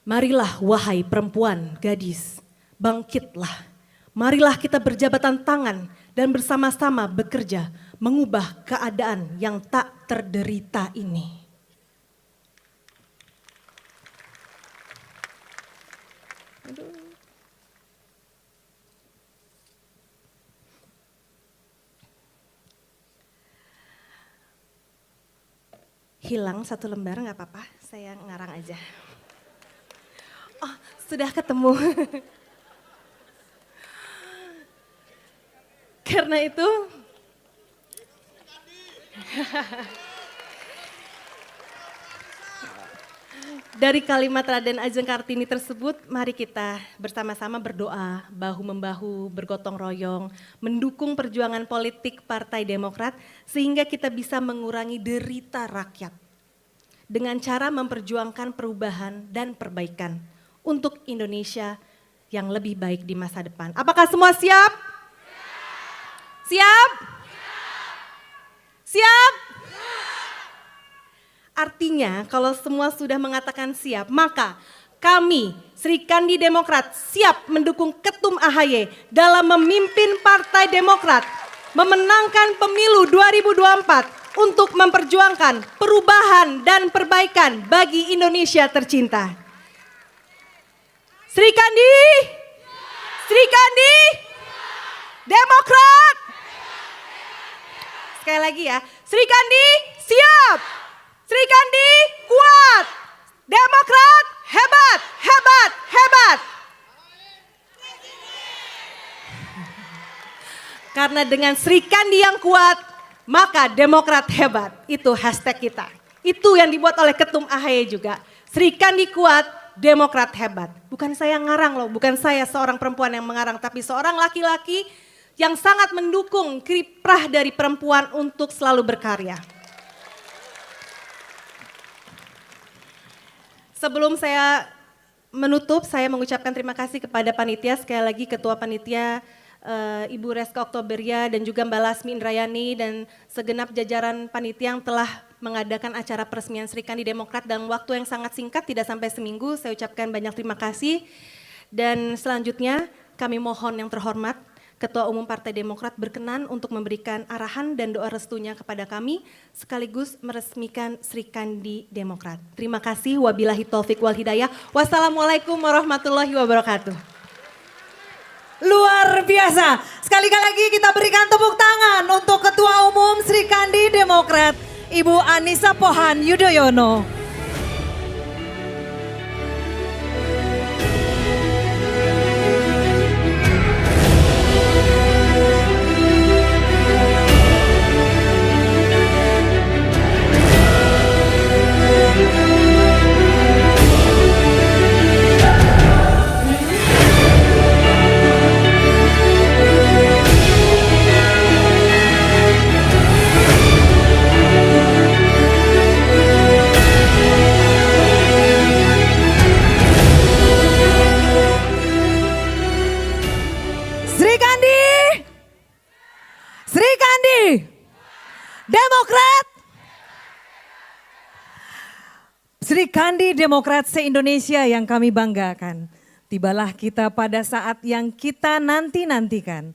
Marilah wahai perempuan, gadis, bangkitlah. Marilah kita berjabatan tangan dan bersama-sama bekerja mengubah keadaan yang tak terderita ini. Hilang 1 lembar nggak apa-apa, saya ngarang aja. Oh, sudah ketemu. Karena itu, dari kalimat Raden Ajeng Kartini tersebut, mari kita bersama-sama berdoa, bahu-membahu, bergotong royong, mendukung perjuangan politik Partai Demokrat, sehingga kita bisa mengurangi derita rakyat dengan cara memperjuangkan perubahan dan perbaikan untuk Indonesia yang lebih baik di masa depan. Apakah semua siap? Siap? Siap? Artinya kalau semua sudah mengatakan siap, maka kami Sri Kandi Demokrat siap mendukung Ketum AHY dalam memimpin Partai Demokrat memenangkan pemilu 2024 untuk memperjuangkan perubahan dan perbaikan bagi Indonesia tercinta. Sri Kandi, Sri Kandi, Demokrat. Sekali lagi ya. Sri Kandi siap. Sri Kandi kuat. Demokrat hebat, hebat, hebat. Karena dengan Sri Kandi yang kuat, maka Demokrat hebat. Itu hashtag kita. Itu yang dibuat oleh Ketum AHY juga. Sri Kandi kuat, Demokrat hebat. Bukan saya ngarang loh, bukan saya seorang perempuan yang mengarang, tapi seorang laki-laki yang sangat mendukung kiprah dari perempuan untuk selalu berkarya. Sebelum saya menutup, saya mengucapkan terima kasih kepada panitia, sekali lagi Ketua Panitia Ibu Reska Oktoberia dan juga Mbak Lasmi Indrayani dan segenap jajaran panitia yang telah mengadakan acara peresmian Sri Kandi Demokrat dalam waktu yang sangat singkat, tidak sampai seminggu. Saya ucapkan banyak terima kasih. Dan selanjutnya kami mohon yang terhormat Ketua Umum Partai Demokrat berkenan untuk memberikan arahan dan doa restunya kepada kami sekaligus meresmikan Sri Kandi Demokrat. Terima kasih. Wabillahi taufik wal hidayah. Wassalamualaikum warahmatullahi wabarakatuh. Luar biasa. Sekali lagi kita berikan tepuk tangan untuk Ketua Umum Sri Kandi Demokrat, Ibu Anissa Pohan Yudhoyono. Sri Kandi Demokrat. Sri Kandi Demokrat se-Indonesia yang kami banggakan. Tibalah kita pada saat yang kita nanti-nantikan.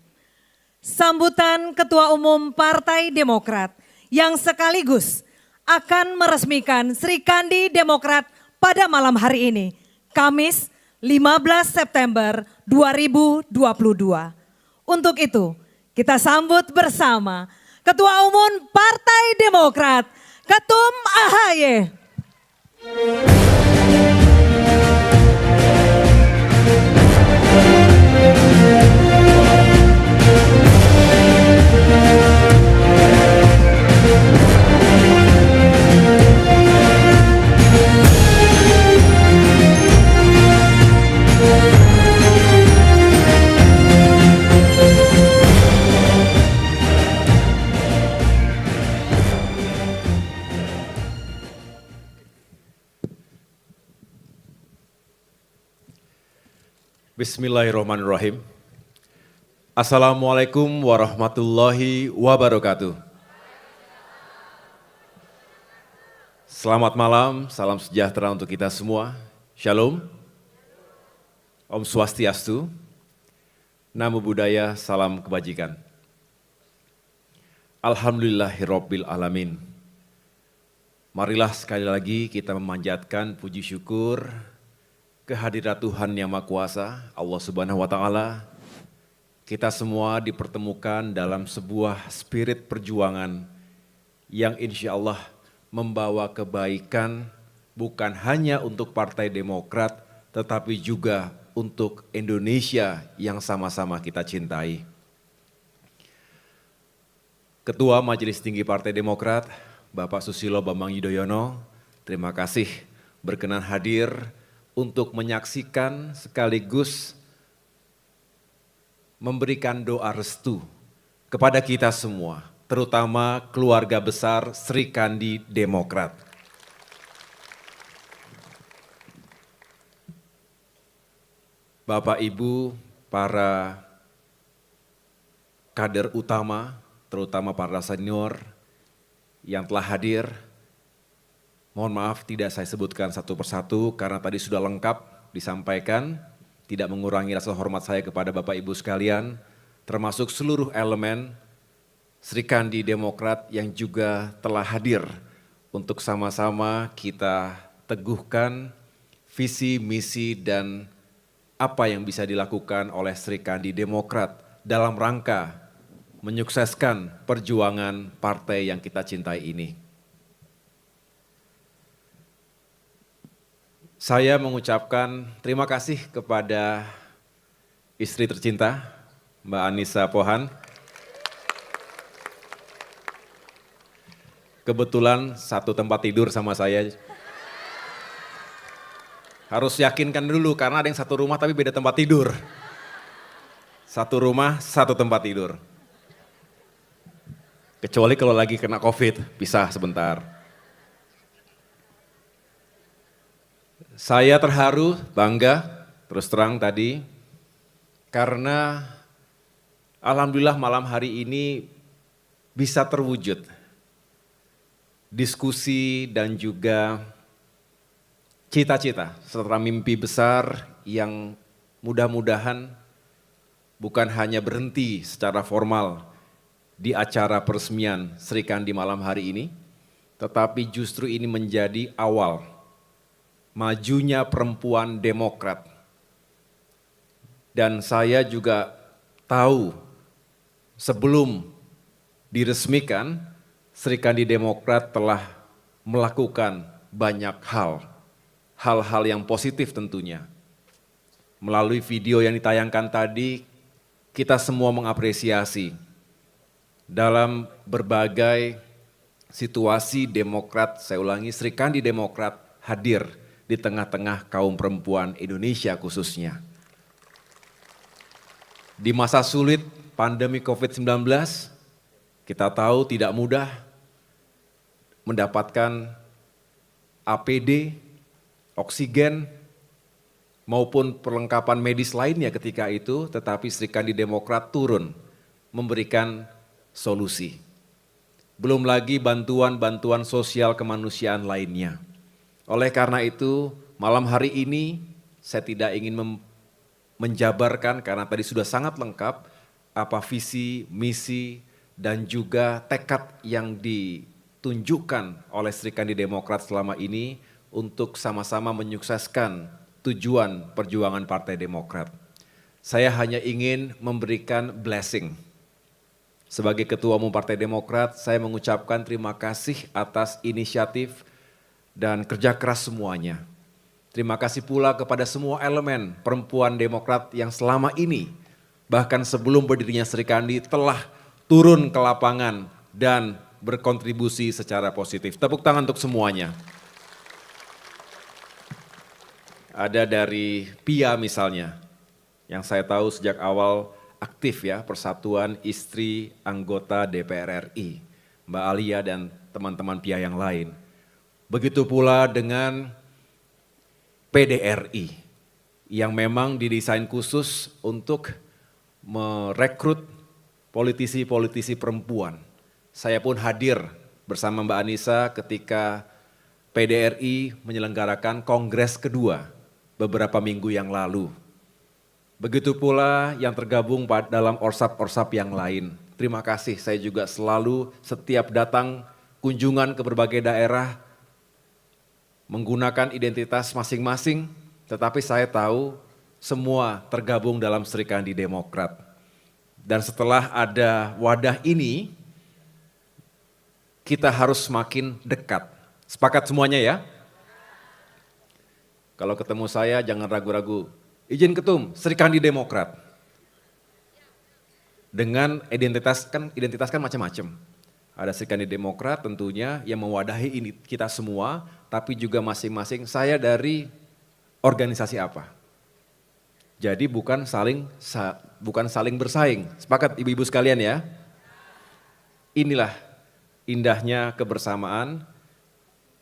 Sambutan Ketua Umum Partai Demokrat yang sekaligus akan meresmikan Sri Kandi Demokrat pada malam hari ini, Kamis 15 September 2022. Untuk itu, kita sambut bersama Ketua Umum Partai Demokrat, Ketum AHY. Bismillahirrahmanirrahim. Assalamualaikum warahmatullahi wabarakatuh. Selamat malam, salam sejahtera untuk kita semua. Shalom, Om Swastiastu, Namo Buddhaya, salam kebajikan. Alhamdulillahirabbil alamin. Marilah sekali lagi kita memanjatkan puji syukur kehadirat Tuhan Yang Maha Kuasa, Allah Subhanahu wa Ta'ala. Kita semua dipertemukan dalam sebuah spirit perjuangan yang insya Allah membawa kebaikan bukan hanya untuk Partai Demokrat, tetapi juga untuk Indonesia yang sama-sama kita cintai. Ketua Majelis Tinggi Partai Demokrat, Bapak Susilo Bambang Yudhoyono, terima kasih berkenan hadir untuk menyaksikan sekaligus memberikan doa restu kepada kita semua, terutama keluarga besar Sri Kandi Demokrat. Bapak Ibu, para kader utama, terutama para senior yang telah hadir, mohon maaf tidak saya sebutkan satu persatu karena tadi sudah lengkap disampaikan, tidak mengurangi rasa hormat saya kepada Bapak Ibu sekalian, termasuk seluruh elemen Sri Kandi Demokrat yang juga telah hadir untuk sama-sama kita teguhkan visi, misi, dan apa yang bisa dilakukan oleh Sri Kandi Demokrat dalam rangka menyukseskan perjuangan partai yang kita cintai ini. Saya mengucapkan terima kasih kepada istri tercinta, Mbak Anissa Pohan. Kebetulan satu tempat tidur sama saya. Harus yakinkan dulu karena ada yang satu rumah tapi beda tempat tidur. Satu rumah, satu tempat tidur. Kecuali kalau lagi kena COVID, pisah sebentar. Saya terharu, bangga, terus terang tadi, karena alhamdulillah malam hari ini bisa terwujud diskusi dan juga cita-cita serta mimpi besar yang mudah-mudahan bukan hanya berhenti secara formal di acara peresmian Sri Kandi malam hari ini, tetapi justru ini menjadi awal majunya perempuan Demokrat. Dan saya juga tahu sebelum diresmikan, Sri Kandi Demokrat telah melakukan banyak hal-hal yang positif tentunya. Melalui video yang ditayangkan tadi, kita semua mengapresiasi dalam berbagai situasi Demokrat, saya ulangi, Sri Kandi Demokrat hadir di tengah-tengah kaum perempuan Indonesia khususnya. Di masa sulit pandemi COVID-19, kita tahu tidak mudah mendapatkan APD, oksigen, maupun perlengkapan medis lainnya ketika itu, tetapi Sri Kandi Demokrat turun memberikan solusi. Belum lagi bantuan-bantuan sosial kemanusiaan lainnya. Oleh karena itu, malam hari ini saya tidak ingin menjabarkan karena tadi sudah sangat lengkap apa visi, misi, dan juga tekad yang ditunjukkan oleh Sri Kandi Demokrat selama ini untuk sama-sama menyukseskan tujuan perjuangan Partai Demokrat. Saya hanya ingin memberikan blessing. Sebagai Ketua Umum Partai Demokrat, saya mengucapkan terima kasih atas inisiatif dan kerja keras semuanya. Terima kasih pula kepada semua elemen perempuan Demokrat yang selama ini, bahkan sebelum berdirinya Sri Kandi, telah turun ke lapangan dan berkontribusi secara positif. Tepuk tangan untuk semuanya. Ada dari PIA misalnya, yang saya tahu sejak awal aktif ya, Persatuan Istri Anggota DPR RI, Mbak Alia dan teman-teman PIA yang lain. Begitu pula dengan PDRI, yang memang didesain khusus untuk merekrut politisi-politisi perempuan. Saya pun hadir bersama Mbak Anissa ketika PDRI menyelenggarakan kongres kedua beberapa minggu yang lalu. Begitu pula yang tergabung dalam orsap-orsap yang lain. Terima kasih, saya juga selalu setiap datang kunjungan ke berbagai daerah menggunakan identitas masing-masing, tetapi saya tahu semua tergabung dalam Sri Kandi Demokrat. Dan setelah ada wadah ini, kita harus semakin dekat. Sepakat semuanya ya? Kalau ketemu saya jangan ragu-ragu. Izin ketum, Sri Kandi Demokrat. Dengan identitas kan macam-macam. Ada Sri Kandi Demokrat tentunya yang mewadahi ini kita semua, tapi juga masing-masing saya dari organisasi apa. Jadi bukan saling bersaing. Sepakat ibu-ibu sekalian ya? Inilah indahnya kebersamaan.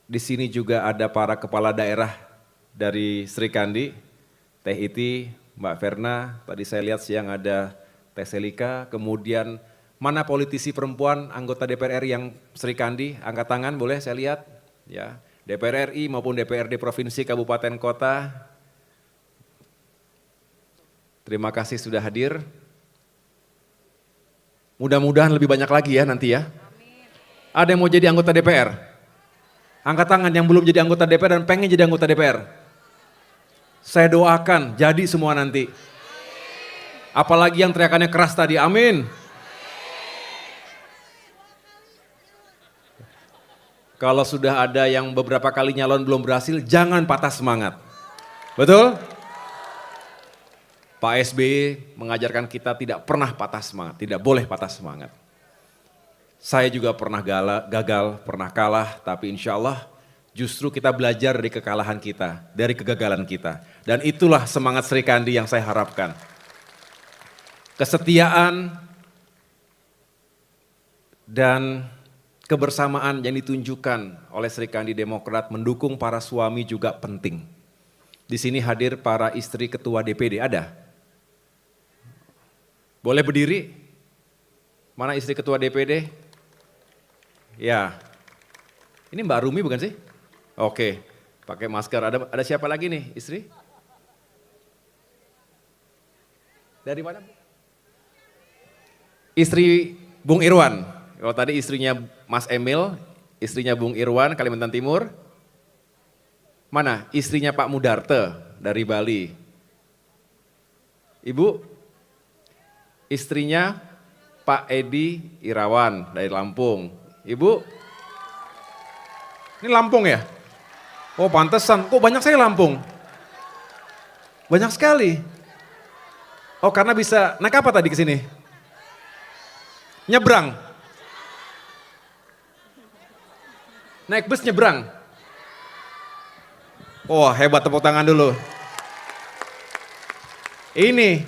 Di sini juga ada para kepala daerah dari Sri Kandi. Teh Iti, Mbak Verna, tadi saya lihat siang ada Teh Selika, kemudian mana politisi perempuan anggota DPR RI yang Sri Kandi, angkat tangan boleh saya lihat, ya DPR RI maupun DPRD Provinsi, Kabupaten, Kota. Terima kasih sudah hadir. Mudah-mudahan lebih banyak lagi ya nanti ya. Ada yang mau jadi anggota DPR? Angkat tangan yang belum jadi anggota DPR dan pengen jadi anggota DPR. Saya doakan jadi semua nanti. Apalagi yang teriakannya keras tadi, amin. Kalau sudah ada yang beberapa kali nyalon belum berhasil, jangan patah semangat. Betul? Pak SBY mengajarkan kita tidak pernah patah semangat, tidak boleh patah semangat. Saya juga pernah gagal, pernah kalah, tapi insya Allah justru kita belajar dari kekalahan kita, dari kegagalan kita. Dan itulah semangat Sri Kandi yang saya harapkan. Kesetiaan dan kebersamaan yang ditunjukkan oleh Sri Kandi Demokrat mendukung para suami juga penting. Di sini hadir para istri ketua DPD, ada? Boleh berdiri? Mana istri ketua DPD? Ya, ini Mbak Rumi bukan sih? Oke, pakai masker. Ada siapa lagi nih istri? Dari mana? Istri Bung Irwan. Kalau tadi istrinya Mas Emil, istrinya Bung Irwan, Kalimantan Timur. Mana? Istrinya Pak Mudarte dari Bali. Ibu? Istrinya Pak Edi Irawan dari Lampung. Ibu? Ini Lampung ya? Oh pantesan, kok banyak saya Lampung? Banyak sekali. Oh karena bisa, naik apa tadi ke sini? Nyebrang. Naik bus nyebrang. Oh hebat, tepuk tangan dulu. Ini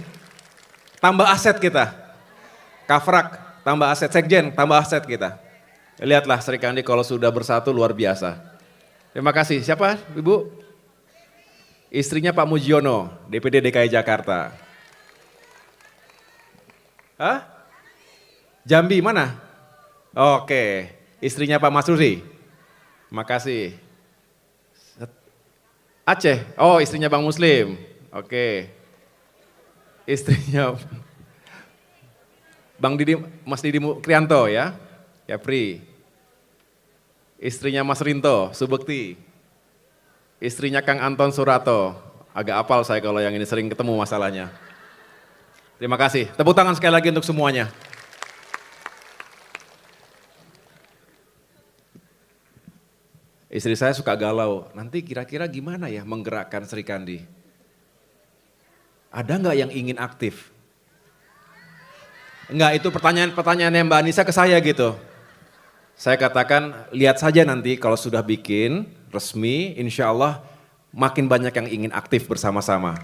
tambah aset kita. Kafrak, tambah aset. Sekjen, tambah aset kita. Lihatlah Sri Kandi kalau sudah bersatu luar biasa. Terima kasih. Siapa Ibu? Istrinya Pak Mujiono, DPD DKI Jakarta. Hah? Jambi mana? Oke, istrinya Pak Masruri. Makasih. Aceh, oh istrinya Bang Muslim. Oke. Istrinya Bang Didi, Mas Didi Krianto ya. Yapri. Istrinya Mas Rinto, Subekti. Istrinya Kang Anton Surato. Agak apal saya kalau yang ini sering ketemu masalahnya. Terima kasih. Tepuk tangan sekali lagi untuk semuanya. Istri saya suka galau, nanti kira-kira gimana ya menggerakkan Sri Kandi? Ada nggak yang ingin aktif? Enggak, itu pertanyaan-pertanyaannya Mbak Anissa ke saya gitu. Saya katakan, lihat saja nanti kalau sudah bikin resmi, insya Allah makin banyak yang ingin aktif bersama-sama.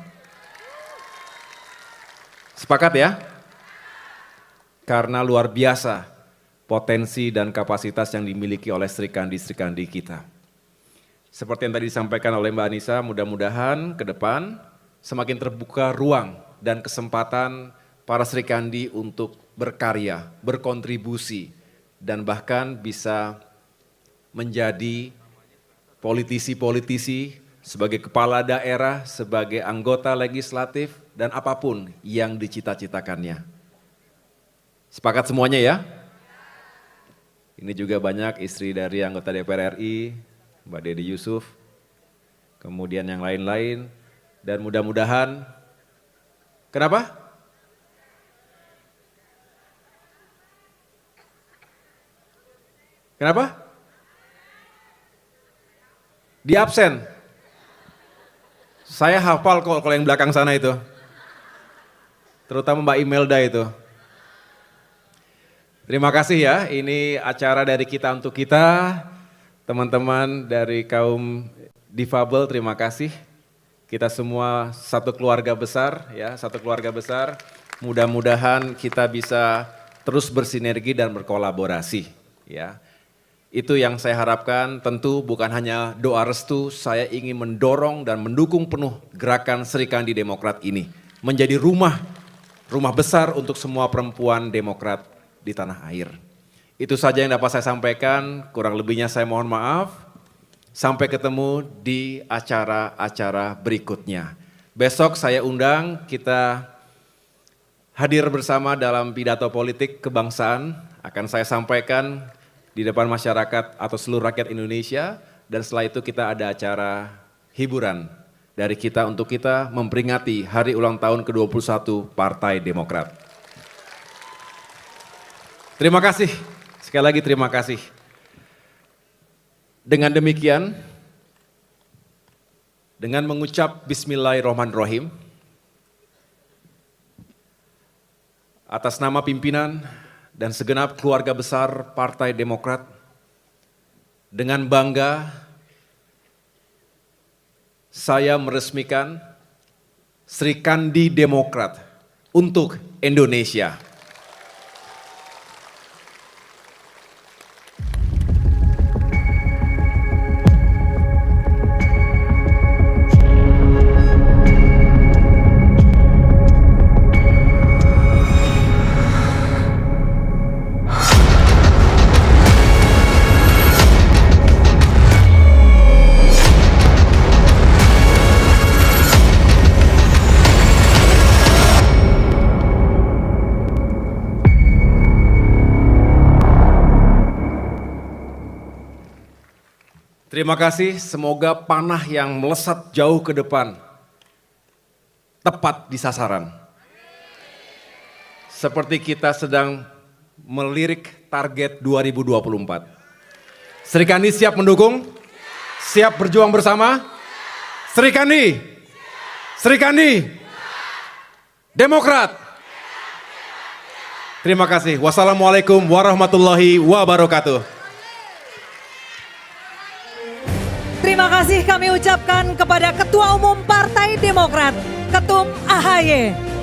Sepakat ya? Karena luar biasa potensi dan kapasitas yang dimiliki oleh Sri Kandi kita. Seperti yang tadi disampaikan oleh Mbak Anissa, mudah-mudahan ke depan semakin terbuka ruang dan kesempatan para Sri Kandi untuk berkarya, berkontribusi, dan bahkan bisa menjadi politisi-politisi sebagai kepala daerah, sebagai anggota legislatif, dan apapun yang dicita-citakannya. Sepakat semuanya ya? Ini juga banyak istri dari anggota DPR RI, Mbak Dedi Yusuf, kemudian yang lain-lain, dan mudah-mudahan, kenapa? Kenapa? Di absen. Saya hafal kok kalau yang belakang sana itu. Terutama Mbak Imelda itu. Terima kasih ya, ini acara dari kita untuk kita. Teman-teman dari kaum difabel, terima kasih. Kita semua satu keluarga besar ya, satu keluarga besar. Mudah-mudahan kita bisa terus bersinergi dan berkolaborasi ya. Itu yang saya harapkan, tentu bukan hanya doa restu, saya ingin mendorong dan mendukung penuh gerakan Sri Kandi Demokrat ini. Menjadi rumah besar untuk semua perempuan Demokrat di tanah air. Itu saja yang dapat saya sampaikan, kurang lebihnya saya mohon maaf. Sampai ketemu di acara-acara berikutnya. Besok saya undang kita hadir bersama dalam pidato politik kebangsaan. Akan saya sampaikan di depan masyarakat atau seluruh rakyat Indonesia. Dan setelah itu kita ada acara hiburan dari kita untuk kita memperingati hari ulang tahun ke-21 Partai Demokrat. Terima kasih. Sekali lagi terima kasih. Dengan demikian, dengan mengucap Bismillahirrahmanirrahim, atas nama pimpinan dan segenap keluarga besar Partai Demokrat, dengan bangga saya meresmikan Sri Kandi Demokrat untuk Indonesia. Terima kasih, semoga panah yang melesat jauh ke depan tepat di sasaran. Seperti kita sedang melirik target 2024. Sri Kandi siap mendukung? Siap berjuang bersama? Sri Kandi? Sri Kandi? Demokrat? Terima kasih. Wassalamualaikum warahmatullahi wabarakatuh. Terima kasih kami ucapkan kepada Ketua Umum Partai Demokrat, Ketum AHY.